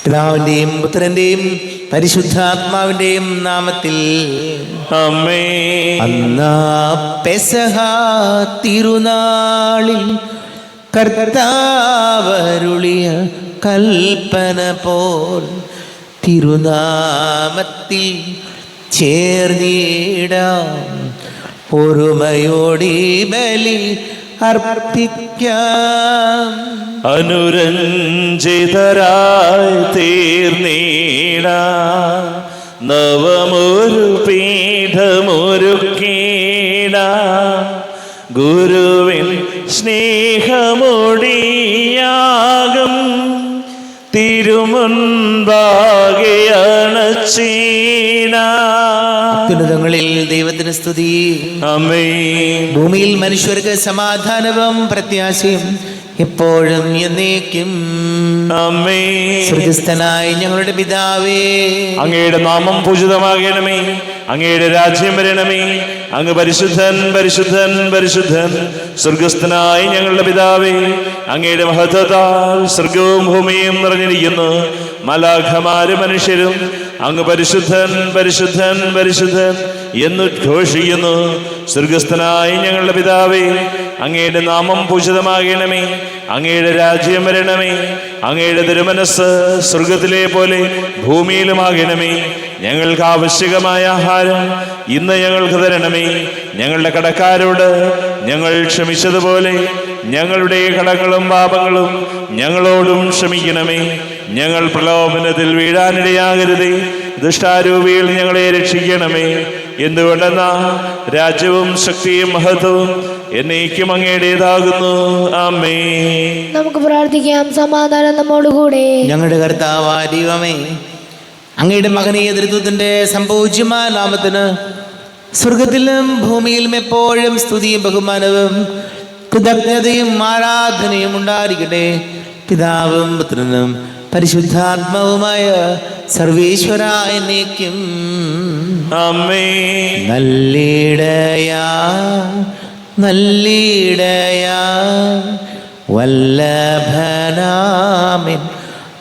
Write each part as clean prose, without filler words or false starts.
പിതാവിന്റെയും പുത്രന്റെയും പരിശുദ്ധാത്മാവിന്റെയും നാമത്തിൽ ആമേൻ. അന്നാ പെസഹ തിരുനാളിൽ കർത്താവരുളിയ കൽപ്പന പോൽ തിരുനാമത്തിൽ ചേർന്നിടാം, ഒരുമയോടി ബലി അർപ്പിക്കാം. അനുരഞ്ജിതരായി തീർന്നീടാം, നവമൊരു പീഠമൊരുക്കീടാം, ഗുരുവിൻ സ്നേഹമൊടിയാകും തിരുമുൻപാകെ അണച്ചീടാം. അത്യുന്നതങ്ങളിൽ ദൈവത്തിന് സ്തുതി. ആമേൻ. ഭൂമിയിൽ മനുഷ്യർക്ക് സമാധാനവും പ്രത്യാശയും എപ്പോഴും എന്നേക്കും. ആമേൻ. സ്വർഗ്ഗസ്ഥനായ ഞങ്ങളുടെ പിതാവേ, അങ്ങയുടെ നാമം പൂജിതമാകണമേ, അങ്ങയുടെ രാജ്യം വരണമേ, അങ്ങ് പരിശുദ്ധൻ പരിശുദ്ധൻ പരിശുദ്ധൻ. സ്വർഗസ്ഥനായ ഞങ്ങളുടെ പിതാവേ, അങ്ങയുടെ മഹത്വത്താൽ സ്വർഗവും ഭൂമിയും നിറഞ്ഞിരിക്കുന്നു. മലാഖമാരും മനുഷ്യരും അങ്ങ് പരിശുദ്ധൻ പരിശുദ്ധൻ പരിശുദ്ധൻ എന്നുദ്ഘോഷിക്കുന്നു. സ്വർഗസ്ഥനായ ഞങ്ങളുടെ പിതാവേ, അങ്ങയുടെ നാമം പൂജിതമാകണമേ, അങ്ങയുടെ രാജ്യം വരണമേ, അങ്ങയുടെ തിരുമനസ് സ്വർഗത്തിലെ പോലെ ഭൂമിയിലുമാകണമേ. ഞങ്ങൾക്ക് ആവശ്യകമായ ആഹാരം ഇന്ന് ഞങ്ങൾക്ക് തരണമേ. ഞങ്ങളുടെ കടക്കാരോട് ഞങ്ങൾ ക്ഷമിച്ചതുപോലെ ഞങ്ങളുടെ കടങ്ങളും പാപങ്ങളും ഞങ്ങളോടും ക്ഷമിക്കണമേ. ഞങ്ങൾ പ്രലോഭനത്തിൽ വീഴാനിടയാകരുതേ, ദുഷ്ടാരൂപിയിൽ ഞങ്ങളെ രക്ഷിക്കണമേ. എന്തുകൊണ്ടെന്നാ രാജ്യവും ശക്തിയും മഹത്വവും എന്നേക്കും അങ്ങയുടേതാകുന്നു. ആമേൻ. നമുക്ക് പ്രാർത്ഥിക്കാം. സമാധാനം നമ്മോടുകൂടെ. ഞങ്ങളുടെ കർത്താവായ ദൈവമേ, അങ്ങയുടെ മകനീയ തൃത്വത്തിന്റെ സംപൂജ്യമായ നാമത്തിന് സ്വർഗത്തിലും ഭൂമിയിലും എപ്പോഴും സ്തുതിയും ബഹുമാനവും കൃതജ്ഞതയും ആരാധനയും ഉണ്ടായിരിക്കട്ടെ. പിതാവും പുത്രനും പരിശുദ്ധാത്മാവുമായ സർവേശ്വര എന്നേക്കും. ആമേൻ. നല്ലിടയാ നല്ലിടയാ വല്ലഭനാമിൻ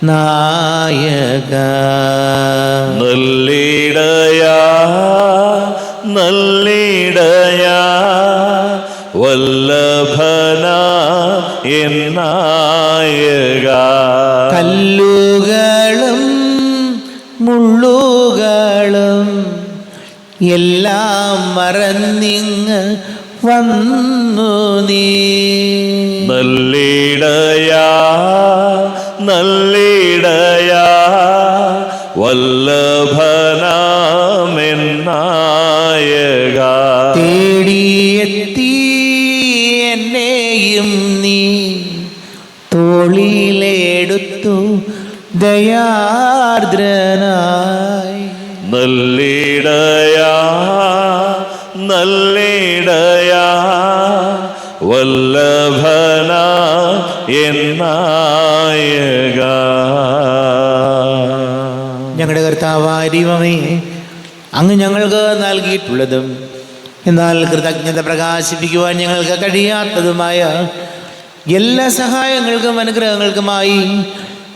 നായക. നല്ലിടയാ നല്ലിടയാ വല്ലഭന എന്നായക. കല്ലുകളും മുള്ളുകളും എല്ലാം മറന്നിങ്ങ് വന്നു നീ. നല്ലിടയാ നല്ലിടയാ വല്ലഭനാമെന്നായക. തേടിയെത്തി എന്നെയും നീ തോളിലെടുത്തു ദയാർദ്രനായി. നല്ലിടയാ നല്ലിടയാ വല്ലഭന എന്നായക. ഞങ്ങളുടെ കർത്താവായ ദൈവമേ, അങ്ങ് ഞങ്ങൾക്ക് നൽകിയിട്ടുള്ളതും എന്നാൽ കൃതജ്ഞത പ്രകാശിപ്പിക്കുവാൻ ഞങ്ങൾക്ക് കഴിയാത്തതുമായ എല്ലാ സഹായങ്ങൾക്കും അനുഗ്രഹങ്ങൾക്കുമായി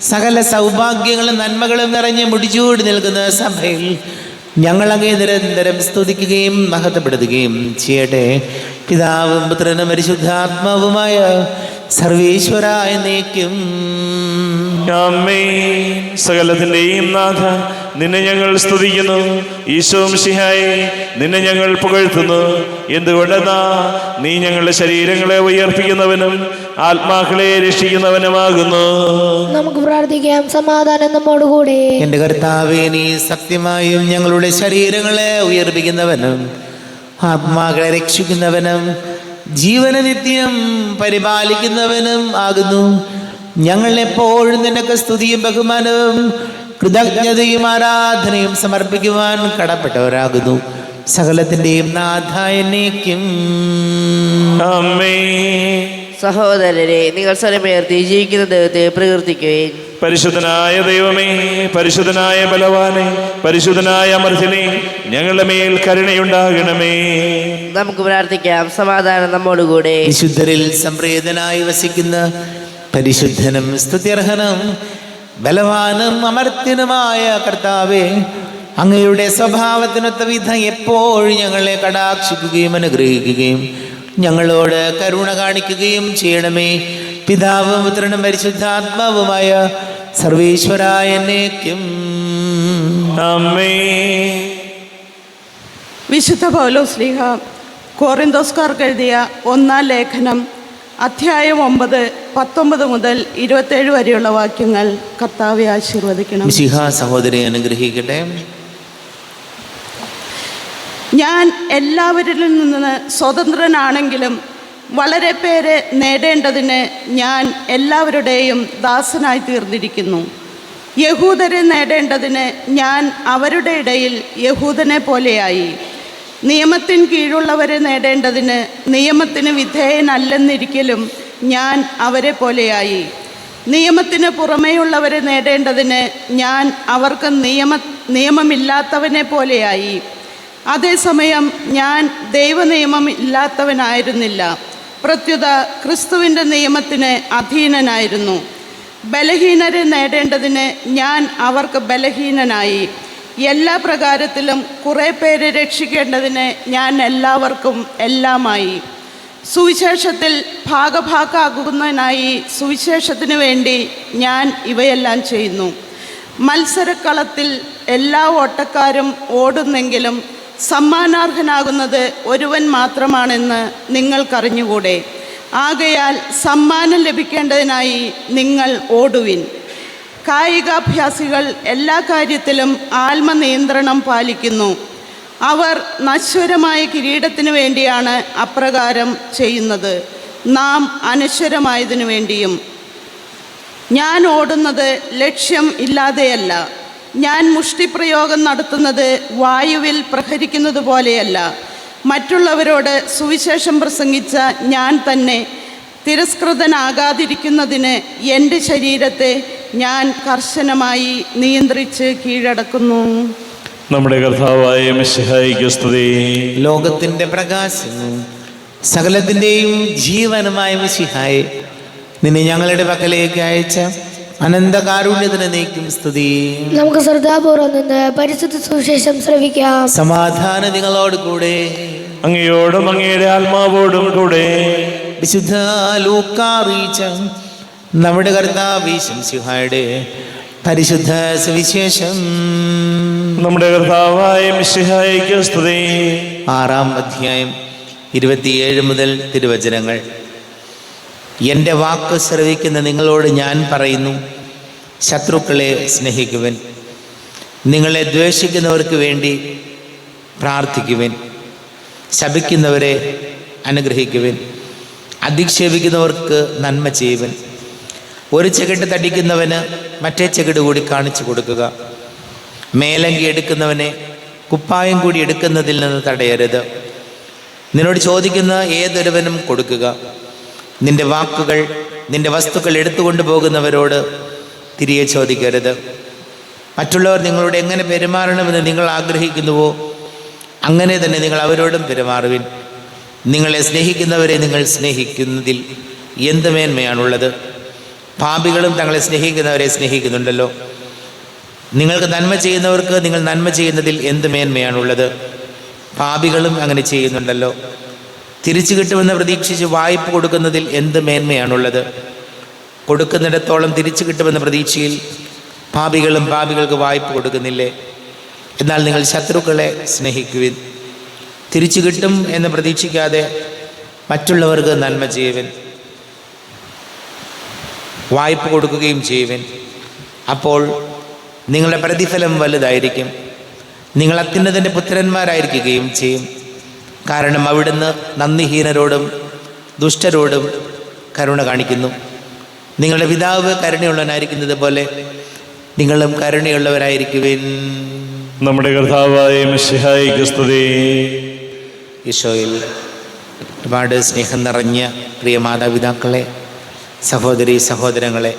സകല സൗഭാഗ്യങ്ങളും നന്മകളും നിറഞ്ഞ് മുടിച്ചൂടി നിൽക്കുന്ന സഭയിൽ ഞങ്ങൾ അങ്ങേ നിരന്തരം സ്തുതിക്കുകയും മഹത്വപ്പെടുത്തുകയും ചെയ്യട്ടെ. പിതാവും പുത്രനും പരിശുദ്ധാത്മാവുമായ സർവേശ്വര എന്നേക്കും. ആമേൻ. സകലത്തിന്റെയും നാഥ, നിന്നെ ഞങ്ങൾ സ്തുതിക്കുന്നു. ഈശോ മിശിഹായേ, നിന്നെ ഞങ്ങൾ പുകഴ്ത്തുന്നു. എന്തുകൊണ്ടെന്നാ നീ ഞങ്ങളുടെ ശരീരങ്ങളെ ഉയർപ്പിക്കുന്നവനും ആത്മാക്കളെ രക്ഷിക്കുന്നവനുമാകുന്നു. നമുക്ക് പ്രാർത്ഥിക്കാം. സമാധാനം നമ്മോടുകൂടെ. എൻ്റെ കർത്താവേ, നീ സത്യമായും ഞങ്ങളുടെ ശരീരങ്ങളെ ഉയർപ്പിക്കുന്നവനും ആത്മാക്കളെ രക്ഷിക്കുന്നവനും ജീവന നിത്യം പരിപാലിക്കുന്നവനും ആകുന്നു. ഞങ്ങൾ എപ്പോഴും നിനക്ക് സ്തുതിയും ബഹുമാനവും കൃതജ്ഞതയും ആരാധനയും സമർപ്പിക്കുവാൻ കടപ്പെട്ടവരാകുന്നു. സകലത്തിൻ്റെയും നാഥ എന്നേക്കും. ആമേൻ. സഹോദരരെ, നിങ്ങൾ സ്വരമേർത്തി ജീവിക്കുന്ന ദൈവത്തെ പ്രകീർത്തിക്കുകയും. പരിശുദ്ധനായ ദൈവമേ, പരിശുദ്ധനായ ബലവാനെ, പരിശുദ്ധനായ അമർത്തിനെ, ഞങ്ങളുടെ മേൽ കരുണയുണ്ടാകണമേ. നമുക്ക് പ്രാർത്ഥിക്കാം. സമാധാനം നമ്മോടുകൂടെ. വിശുദ്ധരിൽ സംപ്രീതനായി വസിക്കുന്ന പരിശുദ്ധനും സ്തുത്യർഹനും ബലവാനും അമർത്യനുമായ കർത്താവേ, അങ്ങയുടെ സ്വഭാവത്തിനൊത്ത വിധം എപ്പോഴും ഞങ്ങളെ കടാക്ഷിക്കുകയും അനുഗ്രഹിക്കുകയും ഞങ്ങളോട് കരുണ കാണിക്കുകയും ചെയ്യണമേ. പിതാവും പുത്രനും പരിശുദ്ധാത്മാവുമായ സർവേശ്വരായ എന്നേക്കും ആമേൻ. വിശുദ്ധ പൗലോസ്ലീഹ കോറിന്തോസ്കാർക്ക് എഴുതിയ 1-ാം ലേഖനം അധ്യായം 9, 19 മുതൽ 27 വരെയുള്ള വാക്യങ്ങൾ കർത്താവെ ആശീർവദിക്കണം. മിശിഹ സഹോദരി അനുഗ്രഹിക്കട്ടെ. ഞാൻ എല്ലാവരിൽ നിന്ന് സ്വതന്ത്രനാണെങ്കിലും വളരെ പേരെ നേടേണ്ടതിന് ഞാൻ എല്ലാവരുടെയും ദാസനായി തീർന്നിരിക്കുന്നു. യഹൂദരെ നേടേണ്ടതിന് ഞാൻ അവരുടെ ഇടയിൽ യഹൂദനെ പോലെയായി. നിയമത്തിന് കീഴുള്ളവരെ നേടേണ്ടതിന് നിയമത്തിന് വിധേയനല്ലെന്നിരിക്കലും ഞാൻ അവരെ പോലെയായി. നിയമത്തിന് പുറമേയുള്ളവരെ നേടേണ്ടതിന് ഞാൻ അവർക്ക് നിയമമില്ലാത്തവനെ പോലെയായി. അതേസമയം ഞാൻ ദൈവനിയമം ഇല്ലാത്തവനായിരുന്നില്ല, പ്രത്യുത ക്രിസ്തുവിൻ്റെ നിയമത്തിന് അധീനനായിരുന്നു. ബലഹീനരെ നേടേണ്ടതിന് ഞാൻ അവർക്ക് ബലഹീനനായി. എല്ലാ പ്രകാരത്തിലും കുറേ പേരെ രക്ഷിക്കേണ്ടതിന് ഞാൻ എല്ലാവർക്കും എല്ലാമായി. സുവിശേഷത്തിൽ ഭാഗഭാക്കാകുന്നതിനായി സുവിശേഷത്തിനു വേണ്ടി ഞാൻ ഇവയെല്ലാം ചെയ്യുന്നു. മത്സരക്കളത്തിൽ എല്ലാ ഓട്ടക്കാരും ഓടുന്നെങ്കിലും സമ്മാനാർഹനാകുന്നത് ഒരുവൻ മാത്രമാണെന്ന് നിങ്ങൾക്കറിഞ്ഞുകൂടെ. ആകയാൽ സമ്മാനം ലഭിക്കേണ്ടതിനായി നിങ്ങൾ ഓടുവിൻ. കായികാഭ്യാസികൾ എല്ലാ കാര്യത്തിലും ആത്മനിയന്ത്രണം പാലിക്കുന്നു. അവർ നശ്വരമായ കിരീടത്തിനു വേണ്ടിയാണ് അപ്രകാരം ചെയ്യുന്നത്, നാം അനശ്വരമായതിനു വേണ്ടിയും. ഞാൻ ഓടുന്നത് ലക്ഷ്യം ഇല്ലാതെയല്ല. ഞാൻ മുഷ്ടിപ്രയോഗം നടത്തുന്നത് വായുവിൽ പ്രഹരിക്കുന്നത് പോലെയല്ല. മറ്റുള്ളവരോട് സുവിശേഷം പ്രസംഗിച്ച ഞാൻ തന്നെ തിരസ്കൃതനാകാതിരിക്കുന്നതിന് എൻ്റെ ശരീരത്തെ ഞാൻ കർശനമായി നിയന്ത്രിച്ച് കീഴടക്കുന്നു. നമ്മുടെ കർത്താവായ മിശിഹായ്ക്ക് സ്തുതി. ലോകത്തിൻ്റെ പ്രകാശവും സകലത്തിൻ്റെയും ജീവനുമായ മിശിഹായെ, നിന്നെ ഞങ്ങളുടെ പക്കലേക്ക് അയച്ച അനന്തകാരുണ്യത്തിന് നീക്കും സ്തുതി. നമുക്ക് ശ്രദ്ധാപൂർവം നിന്ന് പരിശുദ്ധ സുവിശേഷം ശ്രവിക്കാം. സമാധാനം നിങ്ങളോട് കൂടെ. അങ്ങയോടും അങ്ങയുടെ ആത്മാവോടും കൂടെ. വിശുദ്ധ ലൂക്കാ അറിയിച്ച നമ്മുടെ കർത്താവ് മിശിഹായുടെ പരിശുദ്ധ സുവിശേഷം. നമ്മുടെ കർത്താവായ മിശിഹായ്ക്ക് സ്തുതി. 6-ാം അധ്യായം 27 മുതൽ തിരുവചനങ്ങൾ. എൻ്റെ വാക്ക് ശ്രവിക്കുന്ന നിങ്ങളോട് ഞാൻ പറയുന്നു, ശത്രുക്കളെ സ്നേഹിക്കുവൻ, നിങ്ങളെ ദ്വേഷിക്കുന്നവർക്ക് വേണ്ടി പ്രാർത്ഥിക്കുവൻ, ശപിക്കുന്നവരെ അനുഗ്രഹിക്കുവൻ, അധിക്ഷേപിക്കുന്നവർക്ക് നന്മ ചെയ്യുവൻ. ഒരു ചെകിട് തടിക്കുന്നവന് മറ്റേ ചെകിട് കൂടി കാണിച്ചു കൊടുക്കുക. മേലങ്കി എടുക്കുന്നവനെ കുപ്പായം കൂടി എടുക്കുന്നതിൽ നിന്ന് തടയരുത്. നിന്നോട് ചോദിക്കുന്ന ഏതൊരുവനും കൊടുക്കുക. നിന്റെ വാക്കുകൾ, നിന്റെ വസ്തുക്കൾ എടുത്തുകൊണ്ട് പോകുന്നവരോട് തിരികെ ചോദിക്കരുത്. മറ്റുള്ളവർ നിങ്ങളോട് എങ്ങനെ പെരുമാറണമെന്ന് നിങ്ങൾ ആഗ്രഹിക്കുന്നുവോ അങ്ങനെ തന്നെ നിങ്ങൾ അവരോടും പെരുമാറുവിൻ. നിങ്ങളെ സ്നേഹിക്കുന്നവരെ നിങ്ങൾ സ്നേഹിക്കുന്നതിൽ എന്ത് മേന്മയാണുള്ളത്? പാപികളും തങ്ങളെ സ്നേഹിക്കുന്നവരെ സ്നേഹിക്കുന്നുണ്ടല്ലോ. നിങ്ങൾക്ക് നന്മ ചെയ്യുന്നവർക്ക് നിങ്ങൾ നന്മ ചെയ്യുന്നതിൽ എന്ത് മേന്മയാണുള്ളത്? പാപികളും അങ്ങനെ ചെയ്യുന്നുണ്ടല്ലോ. തിരിച്ചു കിട്ടുമെന്ന് പ്രതീക്ഷിച്ച് വായ്പ കൊടുക്കുന്നതിൽ എന്ത് മേന്മയാണുള്ളത്? കൊടുക്കുന്നിടത്തോളം തിരിച്ചു കിട്ടുമെന്ന പ്രതീക്ഷയിൽ പാപികളും പാപികൾക്ക് വായ്പ കൊടുക്കുന്നില്ലേ? എന്നാൽ നിങ്ങൾ ശത്രുക്കളെ സ്നേഹിക്കുവിൻ. തിരിച്ചു കിട്ടും എന്ന് പ്രതീക്ഷിക്കാതെ മറ്റുള്ളവർക്ക് നന്മ ചെയ്യുവൻ, വായ്പ കൊടുക്കുകയും ചെയ്യുവൻ. അപ്പോൾ നിങ്ങളുടെ പ്രതിഫലം വലുതായിരിക്കും. നിങ്ങൾ അത്യുന്നതൻ്റെ പുത്രന്മാരായിരിക്കുകയും ചെയ്യും. കാരണം അവിടുന്ന് നന്ദിഹീനരോടും ദുഷ്ടരോടും കരുണ കാണിക്കുന്നു. നിങ്ങളുടെ പിതാവ് കരുണയുള്ളവനായിരിക്കുന്നത് പോലെ നിങ്ങളും കരുണയുള്ളവരായിരിക്കുവിൻ. നമ്മുടെ കർത്താവായ മിശിഹായ്ക്ക് സ്തുതി. ഈശോയിൽ ഒരുപാട് സ്നേഹം നിറഞ്ഞ പ്രിയ മാതാപിതാക്കളെ, സഹോദരി സഹോദരങ്ങളെ,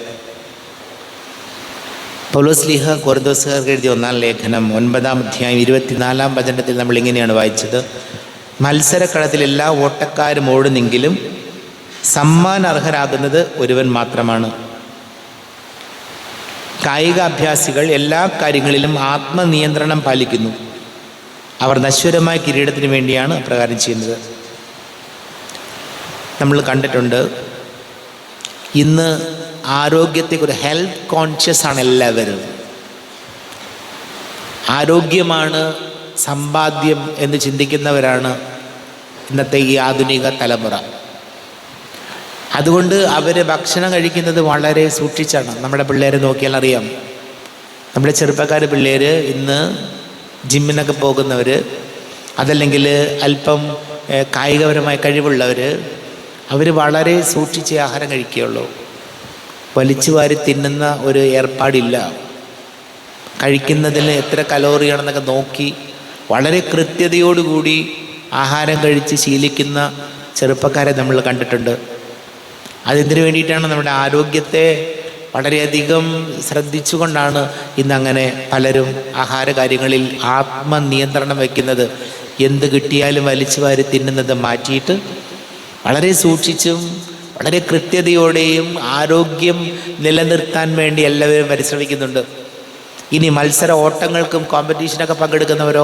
പൗലോസ്ലീഹ കൊറിന്തോസുകാർക്ക് എഴുതിയ 1-ാം ലേഖനം 9-ാം അധ്യായം 24-ാം വചനത്തിൽ നമ്മൾ ഇങ്ങനെയാണ് വായിച്ചത്: മത്സരക്കളത്തിൽ എല്ലാ ഓട്ടക്കാരും ഓടുന്നെങ്കിലും സമ്മാനാർഹരാകുന്നത് ഒരുവൻ മാത്രമാണ്. കായികാഭ്യാസികൾ എല്ലാ കാര്യങ്ങളിലും ആത്മനിയന്ത്രണം പാലിക്കുന്നു. അവർ നശ്വരമായ കിരീടത്തിന് വേണ്ടിയാണ് അപ്രകാരം ചെയ്യുന്നത്. നമ്മൾ കണ്ടിട്ടുണ്ട്, ഇന്ന് ആരോഗ്യത്തെക്കുറിച്ച് ഹെൽത്ത് കോൺഷ്യസ് ആണ് എല്ലാവരും. ആരോഗ്യമാണ് സമ്പാദ്യം എന്ന് ചിന്തിക്കുന്നവരാണ് ഇന്നത്തെ ഈ ആധുനിക തലമുറ. അതുകൊണ്ട് അവർ ഭക്ഷണം കഴിക്കുന്നത് വളരെ സൂക്ഷിച്ചാണ്. നമ്മുടെ പിള്ളേരെ നോക്കിയാൽ അറിയാം. നമ്മുടെ ചെറുപ്പക്കാർ പിള്ളേർ ഇന്ന് ജിമ്മിനൊക്കെ പോകുന്നവർ, അതല്ലെങ്കിൽ അല്പം കായികപരമായ കഴിവുള്ളവർ, അവർ വളരെ സൂക്ഷിച്ച് ആഹാരം കഴിക്കുകയുള്ളൂ. വലിച്ചു വാരി തിന്നുന്ന ഒരു ഏർപ്പാടില്ല. കഴിക്കുന്നതിൽ എത്ര കലോറിയാണെന്നൊക്കെ നോക്കി വളരെ കൃത്യതയോടുകൂടി ആഹാരം കഴിച്ച് ശീലിക്കുന്ന ചെറുപ്പക്കാരെ നമ്മൾ കണ്ടിട്ടുണ്ട്. അതെന്തിനു വേണ്ടിയിട്ടാണ്? നമ്മുടെ ആരോഗ്യത്തെ വളരെയധികം ശ്രദ്ധിച്ചുകൊണ്ടാണ് ഇന്നങ്ങനെ പലരും ആഹാര കാര്യങ്ങളിൽ ആത്മനിയന്ത്രണം വയ്ക്കുന്നത്. എന്ത് കിട്ടിയാലും വലിച്ചു വാരി തിന്നുന്നത് മാറ്റിയിട്ട് വളരെ സൂക്ഷിച്ചും വളരെ കൃത്യതയോടെയും ആരോഗ്യം നിലനിർത്താൻ വേണ്ടി എല്ലാവരും പരിശ്രമിക്കുന്നുണ്ട്. ഇനി മത്സര ഓട്ടങ്ങൾക്കും കോമ്പറ്റീഷനൊക്കെ പങ്കെടുക്കുന്നവരോ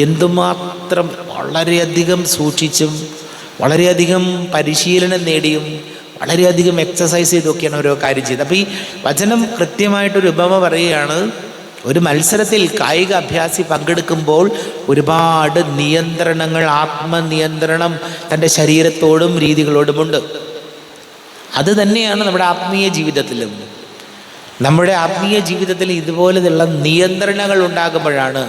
എന്തുമാത്രം വളരെയധികം സൂക്ഷിച്ചും വളരെയധികം പരിശീലനം നേടിയും വളരെയധികം എക്സസൈസ് ചെയ്തൊക്കെയാണ് ഓരോ കാര്യം ചെയ്തത്. അപ്പോൾ ഈ വചനം കൃത്യമായിട്ടൊരു ഉപമ പറയുകയാണ്. ഒരു മത്സരത്തിൽ കായിക അഭ്യാസി പങ്കെടുക്കുമ്പോൾ ഒരുപാട് നിയന്ത്രണങ്ങൾ, ആത്മനിയന്ത്രണം തൻ്റെ ശരീരത്തോടും രീതികളോടുമുണ്ട്. അത് തന്നെയാണ് നമ്മുടെ ആത്മീയ ജീവിതത്തിലും. നമ്മുടെ ആത്മീയ ജീവിതത്തിൽ ഇതുപോലെയുള്ള നിയന്ത്രണങ്ങൾ ഉണ്ടാകുമ്പോഴാണ്,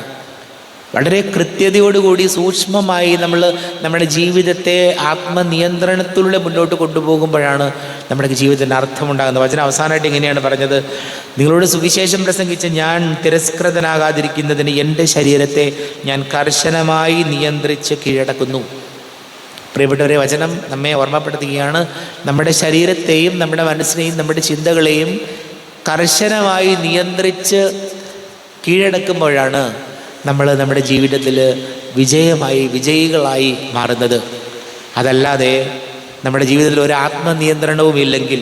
വളരെ കൃത്യതയോടുകൂടി സൂക്ഷ്മമായി നമ്മൾ നമ്മുടെ ജീവിതത്തെ ആത്മനിയന്ത്രണത്തിലൂടെ മുന്നോട്ട് കൊണ്ടുപോകുമ്പോഴാണ് നമ്മുടെ ജീവിതത്തിന് അർത്ഥമുണ്ടാകുന്നത്. വചനം അവസാനമായിട്ട് ഇങ്ങനെയാണ് പറഞ്ഞത്: നിങ്ങളോട് സുവിശേഷം പ്രസംഗിച്ച് ഞാൻ തിരസ്കൃതനാകാതിരിക്കുന്നതിന് എൻ്റെ ശരീരത്തെ ഞാൻ കർശനമായി നിയന്ത്രിച്ച് കീഴടക്കുന്നു. പ്രിയപ്പെട്ടവരെ, വചനം നമ്മെ ഓർമ്മപ്പെടുത്തുകയാണ്, നമ്മുടെ ശരീരത്തെയും നമ്മുടെ മനസ്സിനെയും നമ്മുടെ ചിന്തകളെയും കർശനമായി നിയന്ത്രിച്ച് കീഴടക്കുമ്പോഴാണ് നമ്മൾ നമ്മുടെ ജീവിതത്തിൽ വിജയികളായി മാറുന്നത്. അതല്ലാതെ നമ്മുടെ ജീവിതത്തിൽ ഒരു ആത്മനിയന്ത്രണവും ഇല്ലെങ്കിൽ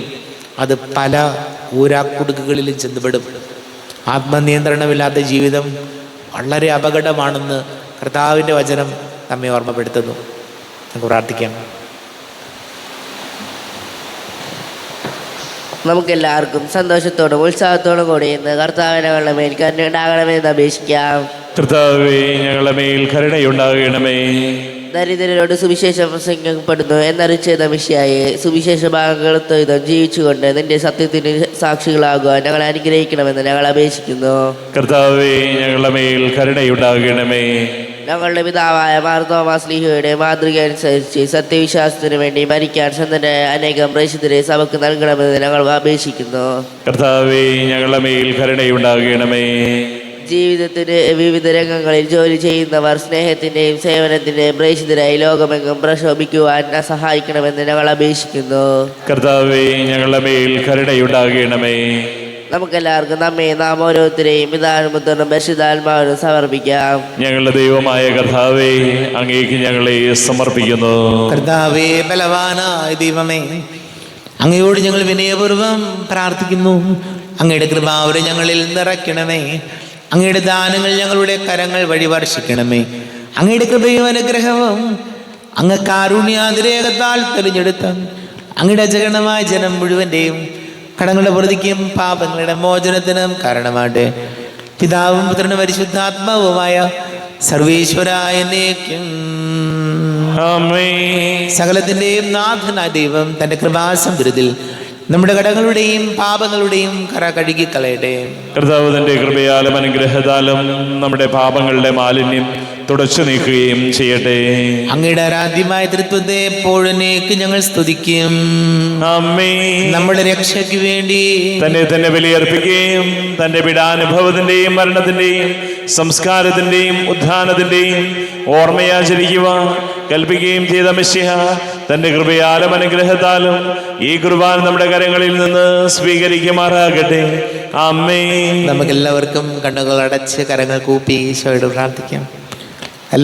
അത് പല ഊരാക്കുടുക്കുകളിലും ചെന്നുപെടും. ആത്മനിയന്ത്രണമില്ലാത്ത ജീവിതം വളരെ അപകടമാണെന്ന് കർത്താവിൻ്റെ വചനം നമ്മെ ഓർമ്മപ്പെടുത്തുന്നു. നമുക്ക് പ്രാർത്ഥിക്കാം. നമുക്കെല്ലാവർക്കും സന്തോഷത്തോടും ഉത്സാഹത്തോടും കൂടി ഇന്ന് കർത്താവിനെ മേൽ കരുണയുണ്ടാകണമെന്ന് അപേക്ഷിക്കാം. കർത്താവേ, ഞങ്ങളുടെ മേൽ കരുണയുണ്ടാകണമേ. ദരിദ്രരോട് സുവിശേഷം പ്രസംഗപ്പെടുന്നു എന്നറിയിച്ച മിശിഹായെ, സുവിശേഷ ഭാഗങ്ങളത്വം ജീവിച്ചുകൊണ്ട് നിന്റെ സത്യത്തിന് സാക്ഷികളാകുവാൻ ഞങ്ങളെ അനുഗ്രഹിക്കണമെന്ന് ഞങ്ങൾ അപേക്ഷിക്കുന്നു. കർത്താവേ, ഞങ്ങളുടെ മേൽ കരുണയുണ്ടാകണമേ. ഞങ്ങളുടെ പിതാവായ മാർ തോമാസ് ശ്ലീഹയുടെ മാതൃക അനുസരിച്ച് സത്യവിശ്വാസത്തിന് വേണ്ടി മരിക്കാൻ സ്വന്തന്റെ അനേകം പ്രേക്ഷിതരെ സഭയ്ക്ക് നൽകണമെന്ന് ഞങ്ങൾ അപേക്ഷിക്കുന്നു. കർത്താവേ, ഞങ്ങളുടെ മേൽ കരുണയുണ്ടാകണമേ. ജീവിതത്തിന്റെ വിവിധ രംഗങ്ങളിൽ ജോലി ചെയ്യുന്നവർ സ്നേഹത്തിന്റെയും സേവനത്തിന്റെയും പ്രേക്ഷിതരായി ലോകമെങ്ങും പ്രശോഭിക്കുവാൻ സഹായിക്കണമെന്ന് ഞങ്ങൾ അപേക്ഷിക്കുന്നു. കർത്താവേ, ഞങ്ങളുടെ മേൽ കരുണയുണ്ടാകണമേ. നമുക്കെല്ലാവർക്കും നാം ഓരോരുത്തരെയും പിതാവിനും പുത്രനും പരിശുദ്ധാത്മാവിനും സമർപ്പിക്കാം. ഞങ്ങളുടെ ദൈവമായ കർത്താവേ, അങ്ങേക്ക് ഞങ്ങളെ സമർപ്പിക്കുന്നു. കർത്താവേ, ബലവാനായ ദൈവമേ, അങ്ങയോട് ഞങ്ങൾ വിനയപൂർവ്വം പ്രാർത്ഥിക്കുന്നു. അങ്ങയുടെ കൃപാവരെ ഞങ്ങളിൽ നിറയ്ക്കണമേ. അങ്ങയുടെ ദാനങ്ങൾ ഞങ്ങളുടെ കരങ്ങൾ വഴി വർഷിക്കണമേ. അങ്ങയുടെ കൃപയും അനുഗ്രഹവും അങ്ങ് കാരുണ്യാതിരേകത്താൽ തെളിഞ്ഞെടുത്ത അങ്ങയുടെ അജഗണമായ ജനം മുഴുവൻ്റെയും കടങ്ങളുടെ പ്രതിക്കും പാപങ്ങളുടെ മോചനത്തിനും കാരണമാട്ടെ. പിതാവും പുത്രനും പരിശുദ്ധാത്മാവുമായ സർവേശ്വരായ എന്നേക്കും ആമേൻ. സകലത്തിൻ്റെയും നാഥനായ ദൈവം തൻ്റെ കൃപാസമൃദ്ധിയിൽ നമ്മുടെ കടങ്ങളുടെയും പാപങ്ങളുടെയും കറ കഴുകിക്കളയട്ടെ. കർത്താവ് തന്റെ കൃപയാലും അനുഗ്രഹത്താലും നമ്മുടെ പാപങ്ങളുടെ മാലിന്യം തുടച്ചു നീക്കുകയും ചെയ്യട്ടെ. അങ്ങയുടെ ആരാധ്യമായ തൃത്വത്തെ എപ്പോഴേക്ക് ഞങ്ങൾ സ്തുതിക്കും. ആമേൻ. നമ്മുടെ രക്ഷയ്ക്ക് വേണ്ടി തന്നെ ബലിയർപ്പിക്കുകയും തന്റെ പീഡാനുഭവത്തിന്റെയും മരണത്തിന്റെയും സംസ്കാരത്തിന്റെയും ഉത്ഥാനത്തിന്റെയും ഓർമ്മയാചരിക്കുവാൻ കൽപ്പിക്കുകയും ചെയ്ത മിശിഹ തന്റെ കൃപയാലും അനുഗ്രഹത്താലും ഈ കുർബാന നമ്മുടെ കരങ്ങളിൽ നിന്ന് സ്വീകരിക്കുമാറാകട്ടെ. ആമേൻ. നമുക്കെല്ലാവർക്കും കണ്ണുകൾ അടച്ച് കരങ്ങൾ കൂപ്പി ഈശോയോട് പ്രാർത്ഥിക്കാം.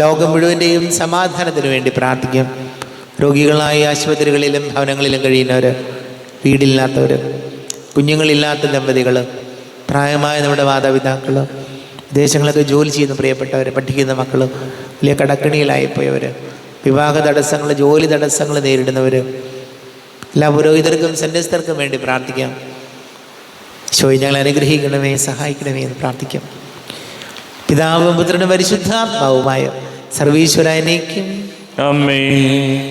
ലോകം മുഴുവൻ്റെയും സമാധാനത്തിന് വേണ്ടി പ്രാർത്ഥിക്കാം. രോഗികളായ ആശുപത്രികളിലും ഭവനങ്ങളിലും കഴിയുന്നവർ, വീടില്ലാത്തവർ, കുഞ്ഞുങ്ങളില്ലാത്ത ദമ്പതികൾ, പ്രായമായ നമ്മുടെ മാതാപിതാക്കൾ, വിദേശങ്ങളൊക്കെ ജോലി ചെയ്യുന്ന പ്രിയപ്പെട്ടവർ, പഠിക്കുന്ന മക്കൾ, വലിയ കടക്കണിയിലായിപ്പോയവർ, വിവാഹ തടസ്സങ്ങൾ, ജോലി തടസ്സങ്ങൾ നേരിടുന്നവർ, എല്ലാ പുരോഹിതർക്കും സന്യസ്തർക്കും വേണ്ടി പ്രാർത്ഥിക്കാം. ഈശോയെ ഞങ്ങളെ അനുഗ്രഹിക്കണമേ, സഹായിക്കണമേ എന്ന് പ്രാർത്ഥിക്കാം. പിതാവും പുത്രനും പരിശുദ്ധാത്മാവുമായ സർവീശ്വരനേക്കും ആമേൻ.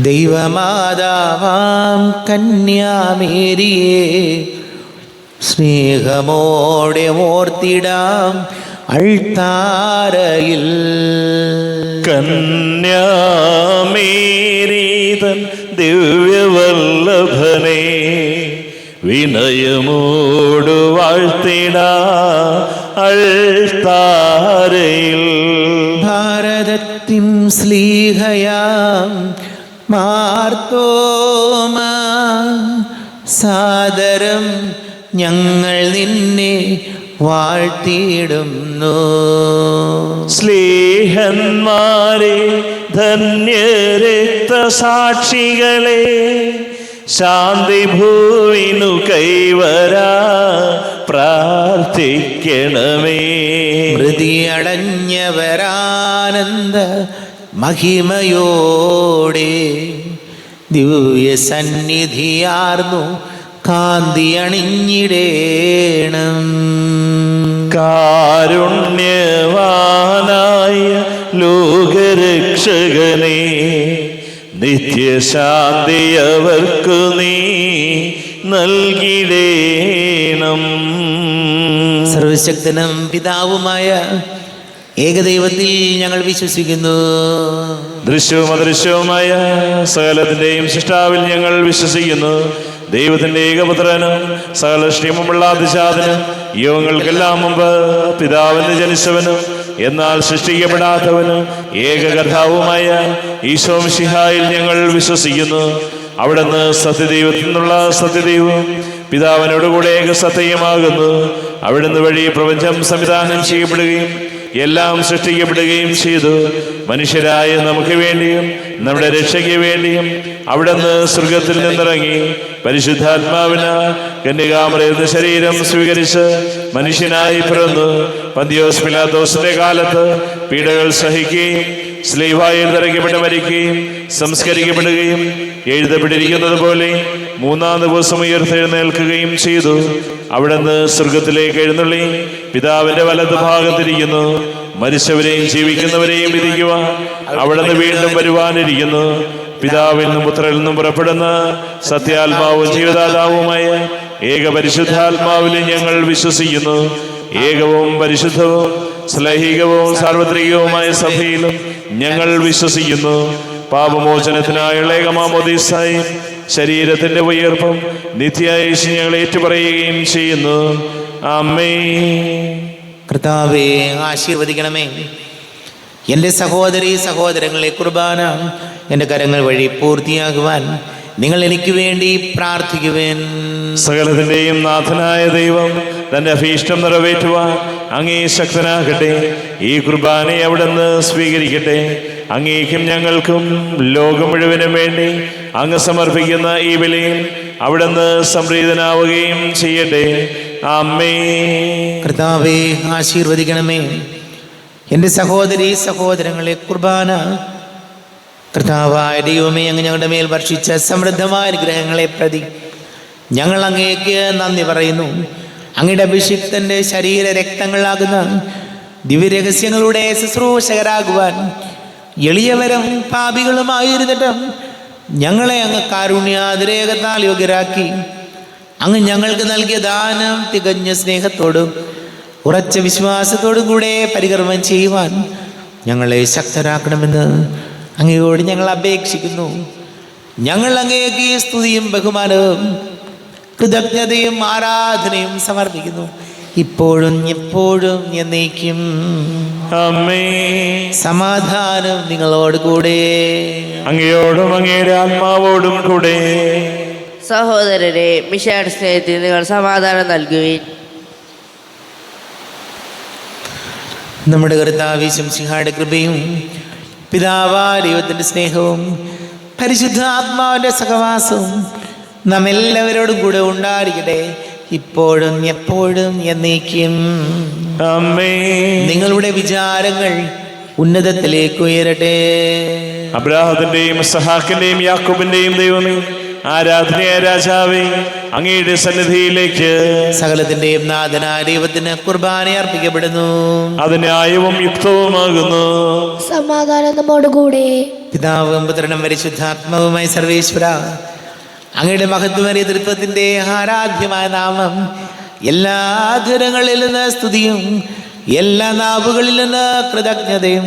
ദൈവമാതാവാം കന്യാമേരിയെ സ്നേഹമോടെ ഓർത്തിടാം അൾത്താരയിൽ. കന്യാമേരീതൻ ദിവ്യവല്ലഭനെ വിനയമോടു വാഴ്ത്തിടാ അൾത്താരയിൽ. ഭാരതത്തിൻ സ്ലീഹയാം മാർത്തോമ സാദരം ഞങ്ങൾ നിന്നെ വാഴ്ത്തിയിടുന്നു. സ്ലീഹന്മാരെ ധന്യരക്തസാക്ഷികളെ ശാന്തി ഭൂവിനു കൈവരാ പ്രാർത്ഥിക്കണമേ. മൃതിയടഞ്ഞവരാനന്ദ മഹിമയോടെ ദിവ്യ സന്നിധിയാർന്നു കാന്തി അണിഞ്ഞിടേണം. കാരുണ്യവാനായ ലോകരക്ഷകനെ നിത്യശാന്തി അവർക്കു നീ നൽകിടേണം. സർവശക്തനും പിതാവുമായ ഏകദൈവത്തിൽ ഞങ്ങൾ വിശ്വസിക്കുന്നു. ദൃശ്യവും അദൃശ്യവുമായ സകലത്തിന്റെയും സൃഷ്ടാവിൽ ഞങ്ങൾ വിശ്വസിക്കുന്നു. ദൈവത്തിന്റെ ഏകപുത്രനും സകല ക്ഷേമമുള്ള അതിജാതനും യുഗങ്ങൾക്കെല്ലാം മുമ്പ് പിതാവിന് ജനിച്ചവനും എന്നാൽ സൃഷ്ടിക്കപ്പെടാത്തവനും ഏകകർത്താവുമായ ഈശോ മിശിഹായിൽ ഞങ്ങൾ വിശ്വസിക്കുന്നു. അവിടുന്ന് സത്യദൈവത്തിൽ നിന്നുള്ള സത്യദൈവവും പിതാവിനോടുകൂടെ ഏകസത്യമാകുന്നു. അവിടുന്ന് വഴി പ്രപഞ്ചം സംവിധാനം ചെയ്യപ്പെടുകയും എല്ലാം സൃഷ്ടിക്കപ്പെടുകയും ചെയ്തു. മനുഷ്യരായ നമുക്ക് വേണ്ടിയും നമ്മുടെ രക്ഷയ്ക്ക് വേണ്ടിയും അവിടുന്ന് സ്വർഗത്തിൽ നിന്നിറങ്ങി പരിശുദ്ധാത്മാവിന് കന്യകാമറിയയുടെ ശരീരം സ്വീകരിച്ച് മനുഷ്യനായി പിറന്നു. പന്തിയോസ് പിലാത്തോസിന്റെ കാലത്ത് പീഡകൾ സഹിക്കുകയും സ്ലീവായിൽ തറയ്ക്കപ്പെട്ട് മരിക്കുകയും സംസ്കരിക്കപ്പെടുകയും എഴുതപ്പെട്ടിരിക്കുന്നത് പോലെ മൂന്നാം ദിവസം ഉയർത്തെഴുന്നേൽക്കുകയും ചെയ്തു. അവിടുന്ന് സ്വർഗത്തിലേക്ക് എഴുന്നള്ളി പിതാവിന്റെ വലത് ഭാഗത്തിരിക്കുന്നു. മരിച്ചവരെയും ജീവിക്കുന്നവരെയും വിധിക്കുവാൻ അവിടുന്ന് വീണ്ടും വരുവാനിരിക്കുന്നു. പിതാവിൽ നിന്നും പുത്രനിൽ നിന്നും പുറപ്പെടുന്ന സത്യാത്മാവും ജീവദാതാവുമായ ഏക പരിശുദ്ധാത്മാവിലും ഞങ്ങൾ വിശ്വസിക്കുന്നു. ഏകവും പരിശുദ്ധവും ശ്ലൈഹികവും സാർവത്രികവുമായ സഭയിലും ഞങ്ങൾ വിശ്വസിക്കുന്നു. പാപമോചനത്തിനായുള്ള ഏകമാമോദീസായും ശരീരത്തിന്റെ ഉയർപ്പും നിത്യായുസ്സും ഞങ്ങൾ ഏറ്റുപറയുകയും ചെയ്യുന്നു. ആമേൻ. കർത്താവേ, ആശീർവദിക്കണമേ. എൻ്റെ സഹോദരീ സഹോദരങ്ങളെ, കുർബാന എൻ്റെ കരങ്ങൾ വഴി പൂർത്തിയാകുവാൻ നിങ്ങൾ എനിക്ക് വേണ്ടി പ്രാർത്ഥിക്കുവേൻ. സകലത്തിന്റെയും നാഥനായ ദൈവം തന്റെ അഭീഷ്ടം നിറവേറ്റുവാൻ അങ്ങേ ശക്തനാകട്ടെ. ഈ കുർബാനയെ അവിടുന്ന് സ്വീകരിക്കട്ടെ. അങ്ങേക്കും ഞങ്ങൾക്കും ലോകം മുഴുവനും വേണ്ടി അങ്ങ് സമർപ്പിക്കുന്ന ഈ ബലിയിൽ അവിടുന്ന് സംപ്രീതനാവുകയും ചെയ്യട്ടെ. ആമേൻ. കർത്താവേ, ആശീർവദിക്കണമേ. എൻ്റെ സഹോദരീ സഹോദരങ്ങളെ, കുർബാന കർത്താവായ ദൈവമേ, അങ്ങ് ഞങ്ങളുടെ മേൽ വർഷിച്ച സമൃദ്ധമായ അനുഗ്രഹങ്ങളെ പ്രതി ഞങ്ങൾ അങ്ങേക്ക് നന്ദി പറയുന്നു. അങ്ങയുടെ അഭിഷിക്തൻ്റെ ശരീര രക്തങ്ങളാകുന്ന ദിവ്യരഹസ്യങ്ങളുടെ ശുശ്രൂഷകരാകുവാൻ എളിയവരും പാപികളുമായിരുന്നിട്ടും ഞങ്ങളെ അങ്ങ് കാരുണ്യാതിരേകത്താൽ യോഗ്യരാക്കി. അങ്ങ് ഞങ്ങൾക്ക് നൽകിയ ദാനം തികഞ്ഞ സ്നേഹത്തോടും ഉറച്ച വിശ്വാസത്തോടും കൂടെ പരികർമ്മം ചെയ്യുവാൻ ഞങ്ങളെ ശക്തരാക്കണമെന്ന് അങ്ങയോട് ഞങ്ങൾ അപേക്ഷിക്കുന്നു. ഞങ്ങൾ അങ്ങേക്ക് സ്തുതിയും ബഹുമാനവും കൃതജ്ഞതയും ആരാധനയും സമർപ്പിക്കുന്നു, ഇപ്പോഴും എപ്പോഴും എന്നേക്കും. ആമേൻ. സമാധാനം നിങ്ങളോട് കൂടെ. അങ്ങയോടും അങ്ങയുടെ ആത്മാവോടും കൂടെ. സഹോദരരെ, മിശിഹായുടെ സ്നേഹത്തിൽ നിങ്ങൾ സമാധാനം നൽകുവിൻ. നമ്മുടെ കർത്താവ് ശംസിഹായുടെ കൃപയും പിതാവായ ദൈവത്തിൻ്റെ സ്നേഹവും പരിശുദ്ധാത്മാവിൻ്റെ സഹവാസവും നാം എല്ലാവരോടും കൂടെ ഉണ്ടായിരിക്കട്ടെ, ഇപ്പോഴും എപ്പോഴും എന്നേക്കും. ആമേൻ. നിങ്ങളുടെ വിചാരങ്ങൾ ഉന്നതത്തിലേക്ക് ഉയരട്ടെ. അബ്രാഹത്തിന്റെയും ഇസ്ഹാക്കിന്റെയും യാക്കോബിന്റെയും ദൈവമേ, ആരാധനയായ രാജാവേ, അങ്ങയുടെ സന്നിധിയിലേക്ക് സകലത്തിന്റെയും നാഥനായ ദൈവത്തിന് കുർബാന അർപ്പിക്കപ്പെടുന്നു. അത് ന്യായവും യുക്തവുമാകുന്നു. സമാധാനം നമ്മോടുകൂടെ. പിതാവും പുത്രനും പരിശുദ്ധാത്മാവുമായി സർവേശ്വര, അങ്ങയുടെ മഹത്വമേറിയ തൃത്വത്തിന്റെ ആരാധ്യമായ നാമം എല്ലാ ധരങ്ങളിൽ നിന്ന് സ്തുതിയും എല്ലാ നാവുകളിൽ നിന്ന് കൃതജ്ഞതയും